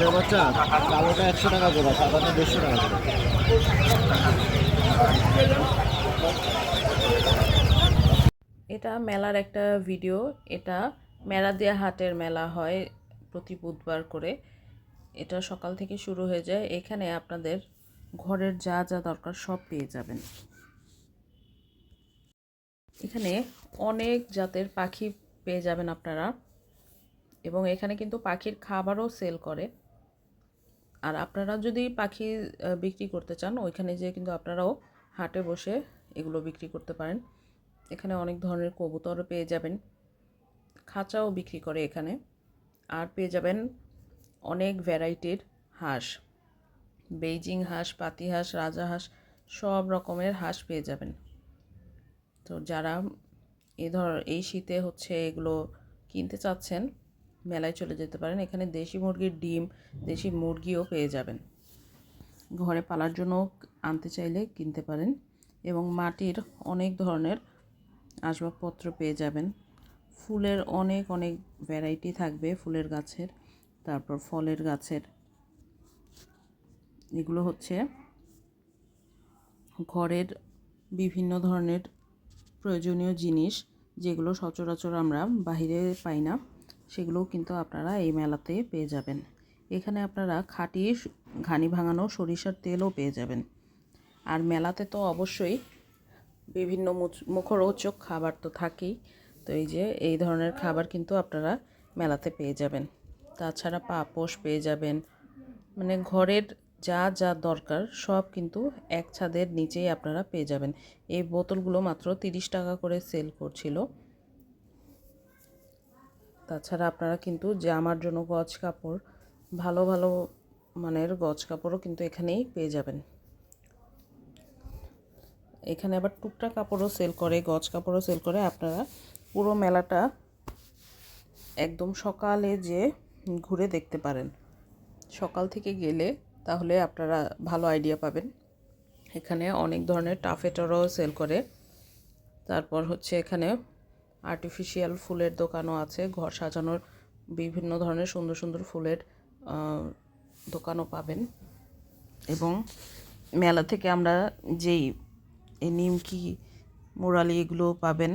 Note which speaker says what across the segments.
Speaker 1: হাটের বাচ্চা কালোটা 100 টাকা করে, সাদাটা 150 টাকা করে।
Speaker 2: এটা মেলার একটা ভিডিও। এটা মেলাদিয়া হাটের মেলা হয় প্রতি বুধবার করে। এটা সকাল থেকে শুরু হয়ে যায়। এখানে আপনাদের ঘরের যা যা দরকার সব পেয়ে যাবেন। এখানে অনেক জাতের পাখি পেয়ে যাবেন আপনারা, এবং এখানে কিন্তু পাখির খাবারও সেল করে। আর আপনারা যদি পাখি বিক্রি করতে চান, ওইখানে যেয়ে কিন্তু আপনারাও হাটে বসে এগুলো বিক্রি করতে পারেন। এখানে অনেক ধরনের কবুতরও পেয়ে যাবেন, খাঁচাও বিক্রি করে এখানে। আর পেয়ে যাবেন অনেক ভ্যারাইটির হাঁস, বেইজিং হাঁস, পাতি হাঁস, রাজা হাঁস, সব রকমের হাঁস পেয়ে যাবেন। তো যারা এই শীতে হচ্ছে এগুলো কিনতে চাচ্ছেন, মেলায় চলে যেতে পারেন। এখানে দেশি মুরগির ডিম, দেশি মুরগিও পেয়ে যাবেন। ঘরে পালার জন্য আনতে চাইলে কিনতে পারেন। এবং মাটির অনেক ধরনের আসবাবপত্র পেয়ে যাবেন। ফুলের অনেক অনেক ভ্যারাইটি থাকবে, ফুলের গাছের, তারপর ফলের গাছের। এগুলো হচ্ছে ঘরের বিভিন্ন ধরনের প্রয়োজনীয় জিনিস, যেগুলো সচরাচর আমরা বাইরে পাই না, সেগুলোও কিন্তু আপনারা এই মেলাতে পেয়ে যাবেন। এখানে আপনারা খাঁটি ঘানি ভাঙানো সরিষার তেলও পেয়ে যাবেন। আর মেলাতে তো অবশ্যই বিভিন্ন মুখরোচক খাবার তো থাকেই। তো এই ধরনের খাবার কিন্তু আপনারা মেলাতে পেয়ে যাবেন। তাছাড়া পাপোশ পেয়ে যাবেন। মানে ঘরের যা যা দরকার সব কিন্তু এক ছাদের নিচেই আপনারা পেয়ে যাবেন। এই বোতলগুলো মাত্র 30 টাকা করে সেল করছিল। তাছাড়া আপনারা কিন্তু জামার জন্য গজ কাপড়, ভালো ভালো মানের গজ কাপড়ও কিন্তু এখানেই পেয়ে যাবেন। এখানে আবার টুকরা কাপড়ও সেল করে, গজ কাপড়ও সেল করে। আপনারা পুরো মেলাটা একদম সকালে যে ঘুরে দেখতে পারেন। সকাল থেকে গেলে তাহলে আপনারা ভালো আইডিয়া পাবেন। এখানে অনেক ধরনের টাফেটারও সেল করে। তারপর হচ্ছে এখানে আর্টিফিশিয়াল ফুলের দোকানও আছে। ঘর সাজানোর বিভিন্ন ধরনের সুন্দর সুন্দর ফুলের দোকানও পাবেন। এবং মেলা থেকে আমরা যেই নিমকি, মুরালি এগুলো পাবেন।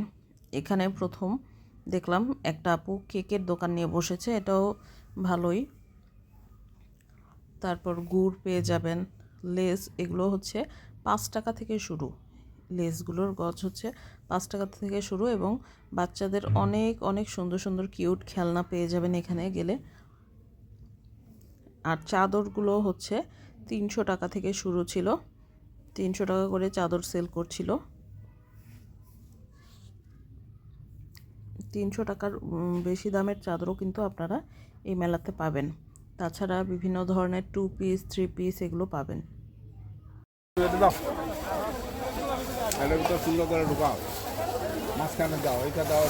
Speaker 2: এখানে প্রথম দেখলাম একটা আপু কেকের দোকান নিয়ে বসেছে, এটাও ভালোই। তারপর গুড় পেয়ে যাবেন, লেস, এগুলো হচ্ছে 5 টাকা থেকে শুরু। লেসগুলোর গজ হচ্ছে 5 টাকা থেকে শুরু। এবং বাচ্চাদের অনেক অনেক সুন্দর সুন্দর কিউট খেলনা পেয়ে যাবেন এখানে গেলে। আর চাদরগুলো হচ্ছে 300 টাকা থেকে শুরু ছিল, 300 টাকা করে চাদর সেল করছিল। 300 টাকার বেশি দামের চাদরও কিন্তু আপনারা এই মেলাতে পাবেন। তাছাড়া বিভিন্ন ধরনের 2 পিস, 3 পিস এগুলো পাবেন।
Speaker 3: সুন্দর করে ঢুকাও, মাঝখানে দাও, এটা দাও,